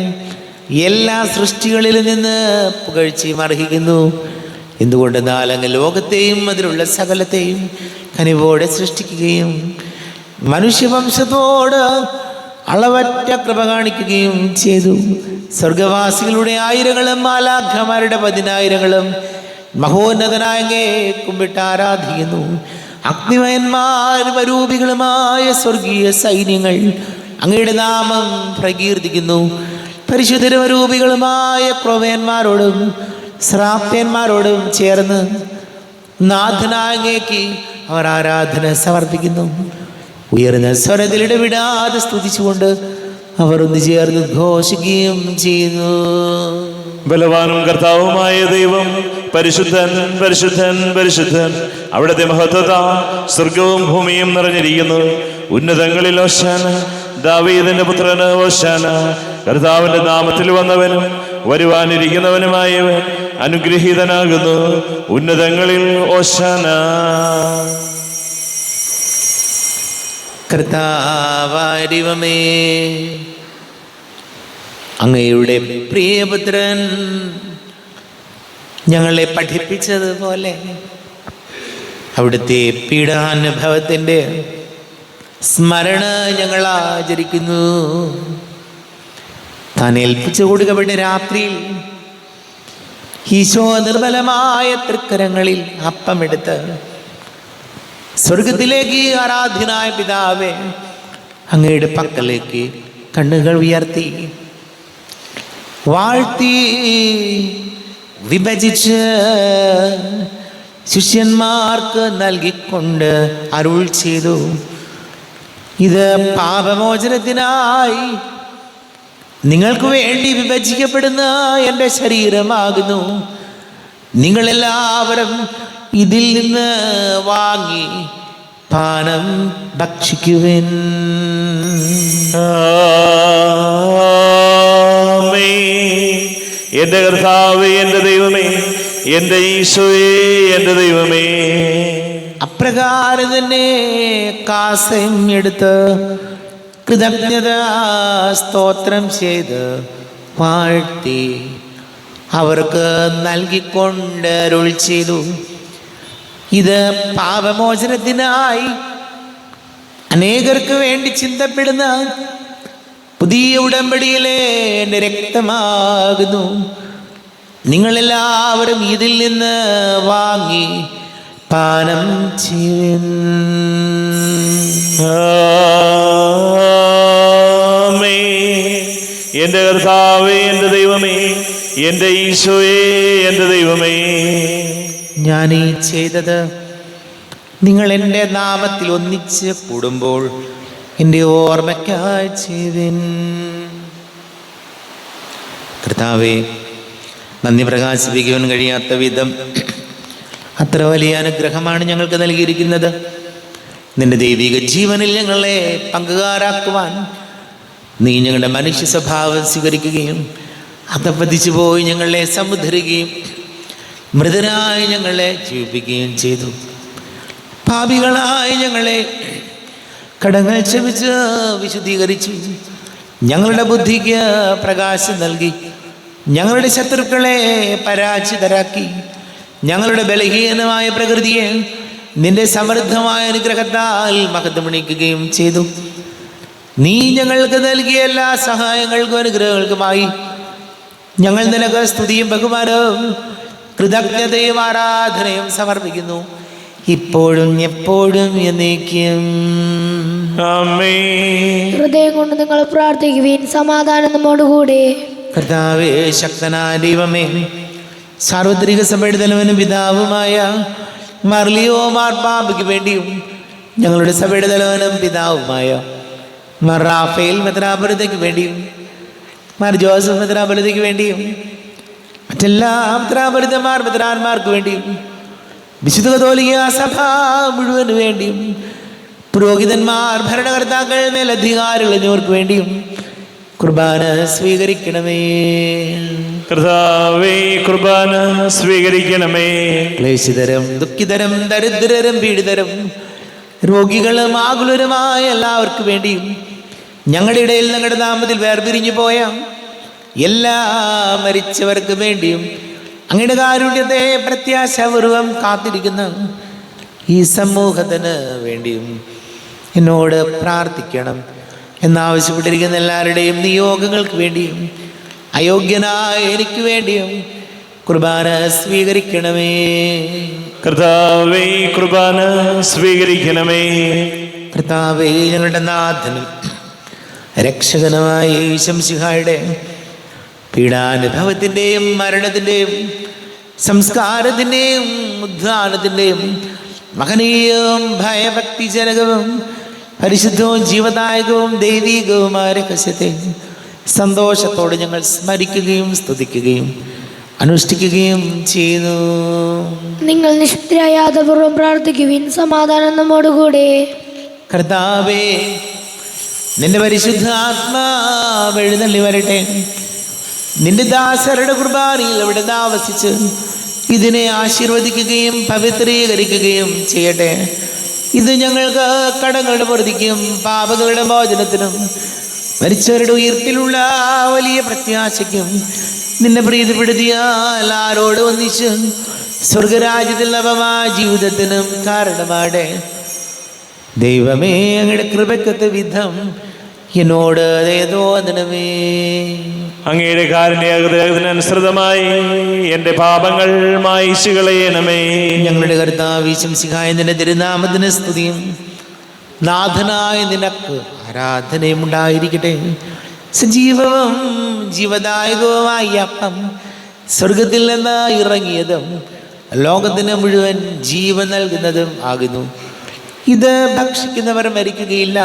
എല്ലാ സൃഷ്ടികളിൽ നിന്ന് പുകഴ്ചയും അർഹിക്കുന്നു. എന്തുകൊണ്ടെന്നാൽ അങ്ങ് ലോകത്തെയും അതിലുള്ള സകലത്തെയും കനിവോടെ സൃഷ്ടിക്കുകയും മനുഷ്യവംശത്തോട് അളവറ്റ കൃപ കാണിക്കുകയും ചെയ്തു. സ്വർഗവാസികളുടെ ആയിരങ്ങളും മാലാഖമാരുടെ 10,000ങ്ങളും മഹോന്നതനായ അങ്ങേ കുമ്പിട്ട് ആരാധിക്കുന്നു. അഗ്നിമയന്മാരും അരൂപികളുമായ സ്വർഗീയ സൈന്യങ്ങൾ അങ്ങയുടെ നാമം പ്രകീർത്തിക്കുന്നു. പരിശുദ്ധരും അരൂപികളുമായ ക്രോവേന്മാരോടും ശ്രാപ്യന്മാരോടും ചേർന്ന് നാഥനായ അങ്ങേക്ക് അവർ ആരാധന സമർപ്പിക്കുന്നു. ഉയർന്ന സ്വരത്തിൽ ഇടവിടാതെ സ്തുതിച്ചുകൊണ്ട് അവർ ഒന്ന് ചേർന്ന് ഘോഷിക്കുകയും ചെയ്യുന്നു. ബലവാനും കർത്താവുമായ ദൈവം പരിശുദ്ധൻ, പരിശുദ്ധൻ, പരിശുദ്ധൻ. അവിടുത്തെ മഹത്വത സ്വർഗവും ഭൂമിയും നിറഞ്ഞിരിക്കുന്നു. ഉന്നതങ്ങളിൽ ഓശാന, ദാവീദിന്റെ പുത്രന് ഓശാന. കർത്താവിന്റെ നാമത്തിൽ വന്നവനും വരുവാനിരിക്കുന്നവനുമായവൻ അനുഗ്രഹീതനാകുന്നു. ഉന്നതങ്ങളിൽ ഓശാന. കർത്താവായ ദൈവമേ, അങ്ങയുടെ പ്രിയപുത്രൻ ഞങ്ങളെ പഠിപ്പിച്ചതുപോലെ അവിടുത്തെ പീഡാനുഭവത്തിൻ്റെ സ്മരണ ഞങ്ങൾ ആചരിക്കുന്നു. താൻ ഏൽപ്പിച്ചു കൊടുക്കപ്പെട്ട രാത്രിയിൽ ഈശോ നിർമ്മലമായ തൃക്കരങ്ങളിൽ അപ്പമെടുത്ത് സ്വർഗത്തിലേക്ക് ആരാധ്യനായ പിതാവേ അങ്ങയുടെ പക്കലേക്ക് കണ്ണുകൾ ഉയർത്തി വാഴ്ത്തി വിഭജിച്ച് ശിഷ്യന്മാർക്ക് നൽകിക്കൊണ്ട് അരുൾ ചെയ്തു, ഇത് പാപമോചനത്തിനായി നിങ്ങൾക്ക് വേണ്ടി വിഭജിക്കപ്പെടുന്ന എൻ്റെ ശരീരമാകുന്നു. നിങ്ങളെല്ലാവരും ഇതിൽ നിന്ന് വാങ്ങി പാനം ഭക്ഷിക്കുവിൻ. എന്റെ കർത്താവേ, എന്റെ ദൈവമേ, എന്റെ ഈശോയേ, എന്റെ ദൈവമേ. അപ്രകാരം തന്നെ കാസം എടുത്ത് കൃതജ്ഞത സ്തോത്രം ചെയ്ത് വാഴ്ത്തി അവർക്ക് നൽകിക്കൊണ്ട് അരുൾ ചെയ്തു, ഇത് പാപമോചനത്തിനായി അനേകർക്ക് വേണ്ടി ചിന്തപ്പെടുന്ന പുതിയ ഉടമ്പടിയിലെ എൻ്റെ രക്തമാകുന്നു. നിങ്ങളെല്ലാവരും ഇതിൽ നിന്ന് വാങ്ങി പാനം ചെയ്യുവിൻ. എന്റെ കർത്താവേ, എന്റെ ദൈവമേ, എന്റെ ഈശോയേ, എന്റെ ദൈവമേ. ഞാൻ ഈ ചെയ്തത് നിങ്ങൾ എൻ്റെ നാമത്തിൽ ഒന്നിച്ച് കൂടുമ്പോൾ എൻ്റെ ഓർമ്മയ്ക്കായി ചെയ്തിൻ. കർത്താവേ, നന്ദി പ്രകാശിപ്പിക്കുവാൻ കഴിയാത്ത വിധം അത്ര വലിയ അനുഗ്രഹമാണ് ഞങ്ങൾക്ക് നൽകിയിരിക്കുന്നത്. നിന്റെ ദൈവിക ജീവനിൽ ഞങ്ങളെ പങ്കുകാരാക്കുവാൻ നീ ഞങ്ങളുടെ മനുഷ്യ സ്വഭാവം സ്വീകരിക്കുകയും അധപ്പതിച്ചു പോയി ഞങ്ങളെ സമുദ്ധരിക്കുകയും മൃതരായി ഞങ്ങളെ ജീവിപ്പിക്കുകയും ചെയ്തു. പാപികളായി ഞങ്ങളെ കടങ്ങൾ ക്ഷമിച്ച് വിശുദ്ധീകരിച്ചു. ഞങ്ങളുടെ ബുദ്ധിക്ക് പ്രകാശം നൽകി ഞങ്ങളുടെ ശത്രുക്കളെ പരാജിതരാക്കി. ഞങ്ങളുടെ ബലഹീനമായ പ്രകൃതിയെ നിന്റെ സമൃദ്ധമായ അനുഗ്രഹത്താൽ മഹത്വമണിക്കുകയും ചെയ്തു. നീ ഞങ്ങൾക്ക് നൽകിയ എല്ലാ സഹായങ്ങൾക്കും അനുഗ്രഹങ്ങൾക്കുമായി ഞങ്ങൾ നിനക്ക് സ്തുതിയും ബഹുമാനവും കൃതജ്ഞതയും ആരാധനയും സമർപ്പിക്കുന്നു, ഇപ്പോഴും എപ്പോഴും എന്നേക്കും. ഹൃദയം കൊണ്ട് നിങ്ങൾ പ്രാർത്ഥിക്കുവിൻ. സമാധാനം നമ്മോടുകൂടെ. കർത്താവേ, ശക്തനായ ദൈവമേ, സാർവത്രിക സഭയുടെ തലവനും പിതാവുമായ മാർലിയോ മാർപ്പാപ്പയ്ക്ക് വേണ്ടിയും ഞങ്ങളുടെ സഭയുടെ തലവനും പിതാവുമായ മാർ റാഫേൽ മെത്രാപൊലീത്തയ്ക്ക് വേണ്ടിയും മാർ ജോസഫ് മെത്രാപൊലീത്തയ്ക്ക് വേണ്ടിയും മറ്റെല്ലാ മെത്രാപൊലീത്തമാർ മെത്രാന്മാർക്ക് വേണ്ടിയും വിശുദ്ധ കത്തോലിക്ക സഭ മുഴുവന് വേണ്ടിയും പുരോഹിതന്മാർ ഭരണകർത്താക്കൾ മേലധികാരികൾ എന്നിവർക്ക് വേണ്ടിയും കുർബാന സ്വീകരിക്കണമേ. കർത്താവേ, കുർബാന സ്വീകരിക്കണമേ. ക്ലേശിതരും ദുഃഖിതരും ദരിദ്രരും പീഡിതരും രോഗികളും ആകുലരുമായ എല്ലാവർക്കും വേണ്ടിയും ഞങ്ങളുടെ ഇടയിൽ ഞങ്ങളുടെ നാമത്തിൽ വേർപിരിഞ്ഞു പോയ എല്ലാ മരിച്ചവർക്ക് വേണ്ടിയും അങ്ങയുടെ കാരുണ്യത്തെ പ്രത്യാശപൂർവം കാത്തിരിക്കുന്ന ഈ സമൂഹത്തിന് വേണ്ടിയും എന്നോട് പ്രാർത്ഥിക്കണം എന്നാവശ്യപ്പെട്ടിരിക്കുന്ന എല്ലാവരുടെയും നിയോഗങ്ങൾക്ക് വേണ്ടിയും അയോഗ്യനായ എനിക്ക് വേണ്ടിയും കുർബാന സ്വീകരിക്കണമേ. കർത്താവേ, കുർബാന സ്വീകരിക്കണമേ. കർത്താവേ, ഞങ്ങളുടെ നാഥനും രക്ഷകനുമായ യേശുമിശിഹായുടെ പീഡാനുഭവത്തിൻ്റെയും മരണത്തിൻ്റെയും സംസ്കാരത്തിൻ്റെയും ഉദ്ധാനത്തിൻ്റെയും മഹനീയവും ഭയഭക്തിജനകവും പരിശുദ്ധവും ജീവദായകവും ദൈവീകവുമായ രഹസ്യത്തെ സന്തോഷത്തോടെ ഞങ്ങൾ സ്മരിക്കുകയും സ്തുതിക്കുകയും അനുഷ്ഠിക്കുകയും ചെയ്യുന്നു. നിങ്ങൾ നിഷ്ഠരായാതപൂർവ്വം പ്രാർത്ഥിക്കുവിൻ. സമാധാനം നമ്മോടുകൂടെ. കർത്താവേ, നിന്റെ പരിശുദ്ധ ആത്മാവ് എഴുന്നള്ളി വരട്ടെ. നിന്റെ ദാസരുടെ കുർബാനയിൽ അവിടെ താമസിച്ച് ഇതിനെ ആശീർവദിക്കുകയും പവിത്രീകരിക്കുകയും ചെയ്യട്ടെ. ഇത് ഞങ്ങൾക്ക് കടങ്ങളുടെ പൊറുതിക്കും പാപങ്ങളുടെ മോചനത്തിനും മരിച്ചവരുടെ ഉയർപ്പിലുള്ള വലിയ പ്രത്യാശയ്ക്കും നിന്നെ പ്രീതിപ്പെടുത്തിയാൽ ആരോട് ഒന്നിച്ച് സ്വർഗരാജ്യത്തിൽ നവമായ ജീവിതത്തിനും കാരണമാടെ. ദൈവമേ, അങ്ങയുടെ കൃപക്കത്തെ വിധം എന്നോട് തോന്നണമേ. അങ്ങയുടെ കാരുണ്യാഗ്രഹത്തിനനുസൃതമായി എൻ്റെ പാപങ്ങൾ മായിച്ചു കളയണമേ. ഞങ്ങളുടെ കർത്താവ് യേശുമിശിഹായ നിന്റെ തിരുനാമത്തിന് സ്തുതിയും നാഥനായ നിനക്ക് ആരാധനയും ഉണ്ടായിരിക്കട്ടെ. സജീവവും ജീവദായകവുമായ അപ്പം സ്വർഗത്തിൽ നിന്ന് ഇറങ്ങിയതും ലോകത്തിന് മുഴുവൻ ജീവൻ നൽകുന്നതും ആകുന്നു. ഇത് ഭക്ഷിക്കുന്നവർ മരിക്കുകയില്ല,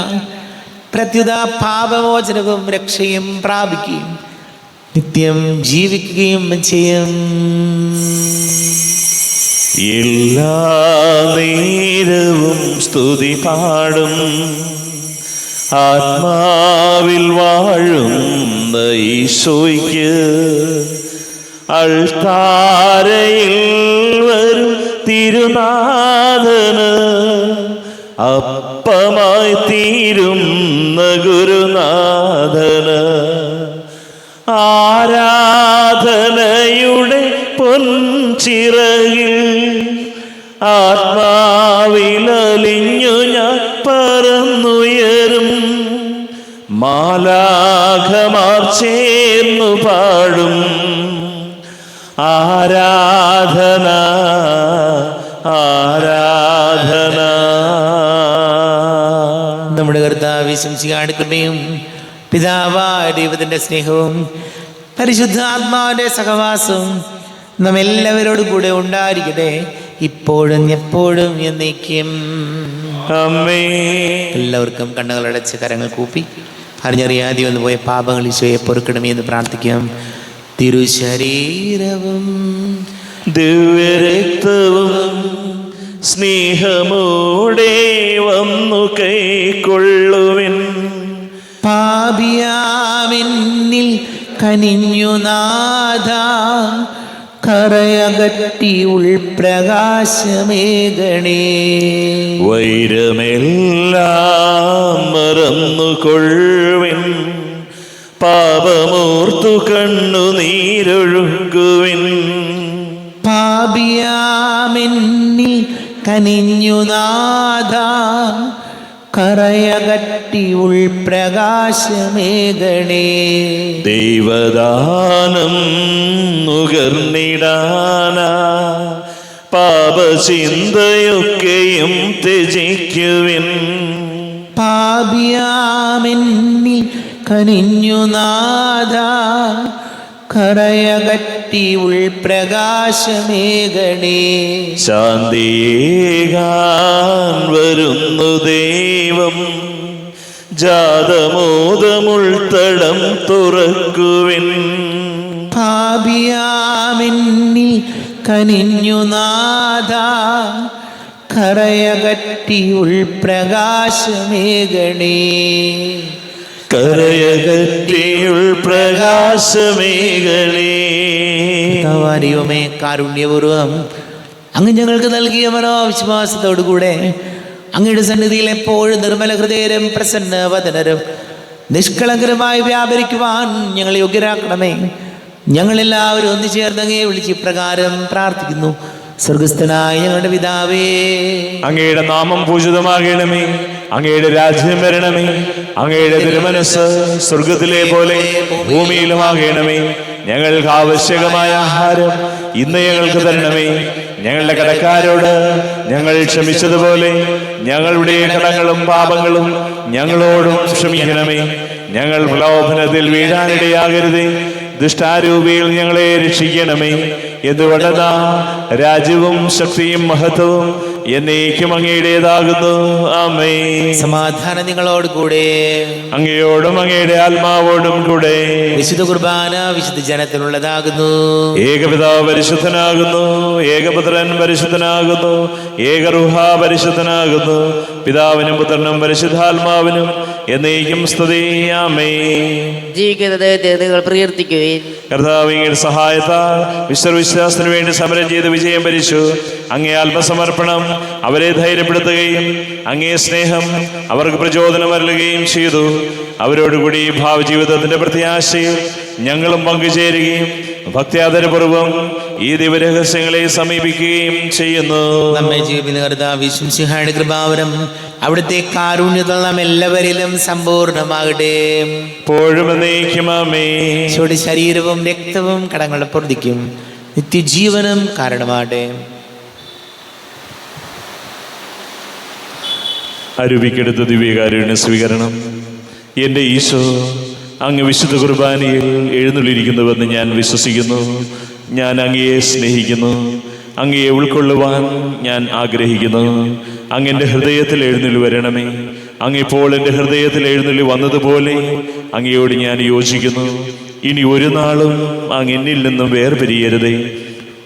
പ്രത്യുത പാപമോചനവും രക്ഷയും പ്രാപിക്കുകയും നിത്യം ജീവിക്കുകയും ചെയ്യും. എല്ലാ നേരവും സ്തുതി പാടും ആത്മാവിൽ വാഴുന്ന ഈശോയ്ക്ക് അൾത്താരയിൽ വരും തിരുനാഥന് അപ്പമായി തീരുന്ന ഗുരുനാഥന് ആരാധനയുടെ പൊൻചിറകിൽ ആത്മാവിലലിഞ്ഞു ഞാൻ പറന്നുയരും. മാലാഖമാർ ചേർന്നു പാടും ആരാധന ആരാധന. നമ്മുടെ കർത്താവ് യേശുമിശിഹായുടെ കൃപയും പിതാവായ ദൈവത്തിൻ്റെ സ്നേഹവും പരിശുദ്ധാത്മാവിൻ്റെ സഹവാസവും നമ്മെല്ലാവരോടും കൂടെ ഉണ്ടായിരിക്കട്ടെ, ഇപ്പോഴും എപ്പോഴും എന്നേക്കും. എല്ലാവർക്കും കണ്ണുകളടച്ച് കരങ്ങൾ കൂപ്പി അറിഞ്ഞറിയാതെ വന്നു പോയ പാപങ്ങൾ ഈശോയെ പൊറുക്കണമേ എന്ന് പ്രാർത്ഥിക്കാം. തിരുശരീരവും ദിവ്യരക്തവും സ്നേഹമോടെ വന്നു കൈക്കൊള്ളുവിൻ. പാപിയാമെന്നിൽ കനിഞ്ഞു നാഥ, കറയകറ്റി ഉൾപ്രകാശമേകണേ. വൈരമെല്ലാം മറന്നുകൊള്ളുവിൻ, പാപമോർത്തു കണ്ണുനീരൊഴുകുവിൻ. പാപിയാമെന്നിൽ കനിഞ്ഞു നാഥ, കറയകറ്റി ഉൾപ്രകാശമേകണേ. ദൈവദാനം നുകർന്നിടാന പാപചിന്തയൊക്കെയും ത്യജിക്കുവിൻ. പാപിയാമെന്നിൽ കനിഞ്ഞു നാഥ, കറയകറ്റി ഉൾപ്രകാശമേകണേ. ശാന്തിയേകാൻ വരുന്നു ദൈവം, ജാതമോദമുൾത്തടം തുറക്കുവിൻ. പാപിയാമെന്നിൽ കനിഞ്ഞു നാഥ, കറയകറ്റി ഉൾപ്രകാശമേകണേ. കരയകറ്റിയുൾ പ്രകാശമേകണേ. ദൈവമേ, കാരുണ്യപൂർവം അങ്ങ് ഞങ്ങൾക്ക് നൽകിയ മനോവിശ്വാസത്തോടുകൂടെ അങ്ങയുടെ സന്നിധിയിൽ എപ്പോഴും നിർമ്മല ഹൃദയരും പ്രസന്നവദനരും നിഷ്കളങ്കരമായി വ്യാപരിക്കുവാൻ ഞങ്ങളെ യോഗ്യരാക്കണമേ. ഞങ്ങളെല്ലാവരും ഒന്നു ചേർന്ന് അങ്ങയെ വിളിച്ച് ഇപ്രകാരം പ്രാർത്ഥിക്കുന്നു. സ്വർഗസ്ഥനായ ഞങ്ങളുടെ പിതാവേ, അങ്ങയുടെ നാമം പൂജിതമാകണമേ. അങ്ങയുടെ രാജ്യം വരണമേ. അങ്ങയുടെ തിരുമനസ് സ്വർഗത്തിലെ പോലെ ഭൂമിയിലുമാകണമേ. ഞങ്ങൾക്ക് ആവശ്യകമായ ആഹാരം ഇന്ന് ഞങ്ങൾക്ക് തരണമേ. ഞങ്ങളുടെ കടക്കാരോട് ഞങ്ങൾ ക്ഷമിച്ചതുപോലെ ഞങ്ങളുടെ കടങ്ങളും പാപങ്ങളും ഞങ്ങളോടും ക്ഷമിക്കണമേ. ഞങ്ങൾ പ്രലോഭനത്തിൽ വീഴാനിടയാകരുതേ, ദുഷ്ടാരൂപിയിൽ ഞങ്ങളെ രക്ഷിക്കണമേ. എന്തുകൊണ്ടതാ രാജ്യവും ശക്തിയും മഹത്വവും എന്നേക്കും അങ്ങയുടേതാകുന്നു. ആമേൻ. സമാധാനം നിങ്ങളോട് കൂടെ, അങ്ങയോടും അങ്ങയുടെ ആത്മാവോടും കൂടെ. വിശുദ്ധ കുർബാന വിശുദ്ധ ജനത്തിനുള്ളതാകുന്നു. ഏകപിതാവ് പരിശുദ്ധനാകുന്നു, ഏകപുത്രൻ പരിശുദ്ധനാകുന്നു, ഏകറുഹ പരിശുദ്ധനാകുന്നു. പിതാവിനും പുത്രനും പരിശുദ്ധാത്മാവിനും എന്നേക്കും സ്തുതി. ആമേൻ. ജീവിക്കുന്ന ദൈവത്തെ നിങ്ങൾ പ്രകീർത്തിക്കുവിൻ. കർത്താവിന്റെ സഹായത്താൽ വിശ്വാസത്തിന് വേണ്ടി സമരം ചെയ്ത് വിജയം വരിച്ചു. അങ്ങേ ആത്മസമർപ്പണം അവരെ ധൈര്യപ്പെടുത്തുകയും അങ്ങേ സ്നേഹം അവർക്ക് പ്രചോദനം അരുളുകയും ചെയ്തു. അവരോടുകൂടി ഭാവജീവിതത്തിന്റെ പ്രത്യാശയിൽ ഞങ്ങളും പങ്കുചേരുകയും ഭക്ത്യാദരപൂർവം ഈ ദിവരഹസ്യങ്ങളെ സമീപിക്കുകയും ചെയ്യുന്നു. നമ്മെ ജീവിക്കുന്ന കർത്താവ് വിശുംസിഹായുടെ കൃപാവരം അവിടുത്തെ കാരുണ്യത്തിൽ നാം എല്ലാവരിലും സമ്പൂർണ്ണമാകട്ടെ. എപ്പോഴും എന്നേക്കും ആമേൻ. ഈശോയുടെ ശരീരവും രക്തവും കടങ്ങളുടെ പൊറുതിക്കും നിത്യജീവനും കാരണമാകട്ടെ. അരുവിക്കെടുത്ത ദിവ്യകാരുണ്യ സ്വീകരണം. എൻ്റെ ഈശോ അങ്ങ് വിശുദ്ധ കുർബാനയിൽ എഴുന്നള്ളിയിരിക്കുന്നുവെന്ന് ഞാൻ വിശ്വസിക്കുന്നു. ഞാൻ അങ്ങയെ സ്നേഹിക്കുന്നു. അങ്ങയെ ഉൾക്കൊള്ളുവാൻ ഞാൻ ആഗ്രഹിക്കുന്നു. അങ്ങ് എൻ്റെ ഹൃദയത്തിൽ എഴുന്നള്ളി വരണമേ. അങ്ങിപ്പോൾ എൻ്റെ ഹൃദയത്തിൽ എഴുന്നള്ളി വന്നതുപോലെ അങ്ങയോട് ഞാൻ യോജിക്കുന്നു. ഇനി ഒരു നാളും അങ്ങ് എന്നിൽ നിന്നും വേർപിരിയരുതേ.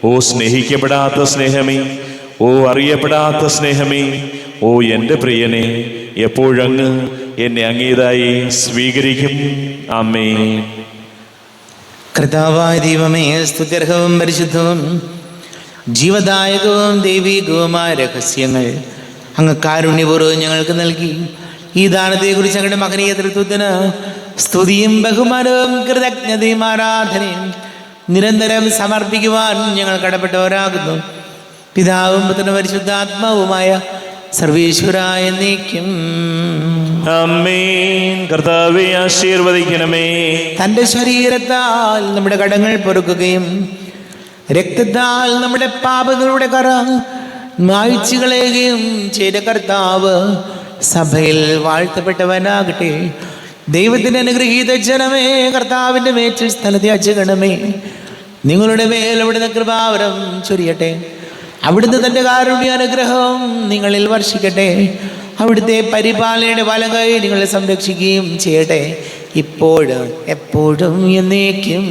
ഓ സ്നേഹിക്കപ്പെടാത്ത സ്നേഹമേ, ഓ അറിയപ്പെടാത്ത സ്നേഹമേ, ഓ എൻ്റെ പ്രിയനെ, എപ്പോഴങ്ങ് എന്നെ അങ്ങേതായി സ്വീകരിക്കും. ആമേൻ. കർത്താവായ ദൈവമേ, സ്തുത്യർഹവും പരിശുദ്ധവും ജീവദായകവും ദൈവികവുമായ രഹസ്യങ്ങൾ അങ്ങ് കാരുണ്യപൂർവ്വം ഞങ്ങൾക്ക് നൽകി. ഈ ദാനത്തെക്കുറിച്ച് ഞങ്ങളുടെ മകനീയ തൃത്വത്തിന് സ്തുതിയും ബഹുമാനവും കൃതജ്ഞതയും ആരാധനയും നിരന്തരം സമർപ്പിക്കുവാൻ ഞങ്ങൾ കടപ്പെട്ടവരാകുന്നു. പിതാവും പുത്രനും പരിശുദ്ധാത്മാവുമായ സർവേശ്വരായ എന്നേക്കും ആമേൻ. കർത്താവേ ആശീർവദിക്കണമേ. തൻ്റെ ശരീരത്താൽ നമ്മുടെ കടങ്ങൾ പൊറുക്കുകയും രക്തത്താൽ നമ്മുടെ പാപങ്ങളുടെ കറ മായ്ച്ചു കളയുകയും ചെയ്ത കർത്താവ് സഭയിൽ വാഴ്ത്തപ്പെട്ടവനാകട്ടെ. ദൈവത്തിൻ്റെ അനുഗ്രഹീത ജനമേ, കർത്താവിൻ്റെ മേച്ചിൽ സ്ഥലത്തെ അജഗണമേ, നിങ്ങളുടെ മേൽ അവിടുന്ന് കൃപാവരം ചൊരിയട്ടെ. അവിടുന്ന് തൻ്റെ കാരുണ്യ അനുഗ്രഹം നിങ്ങളിൽ വർഷിക്കട്ടെ. അവിടുത്തെ പരിപാലനയുടെ വലകൈ നിങ്ങളെ സംരക്ഷിക്കുകയും ചെയ്യട്ടെ, ഇപ്പോഴും എപ്പോഴും എന്നേക്കും.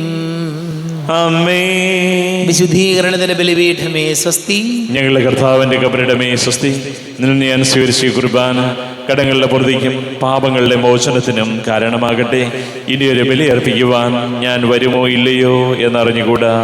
ആമേൻ. വിശുദ്ധീകരണത്തിന്റെ ബലിപീഠമേ സ്വസ്തി. ഞങ്ങളുടെ കർത്താവിന്റെ കബറിടമേ സ്വസ്തി. നിന്ന് ഞാൻ സ്വീകരിച്ച കുർബാന കടങ്ങളുടെ പൊറുതിക്കും പാപങ്ങളുടെ മോചനത്തിനും കാരണമാകട്ടെ. ഇനിയൊരു ബലി അർപ്പിക്കുവാൻ ഞാൻ വരുമോ ഇല്ലയോ എന്നറിഞ്ഞുകൂടാ.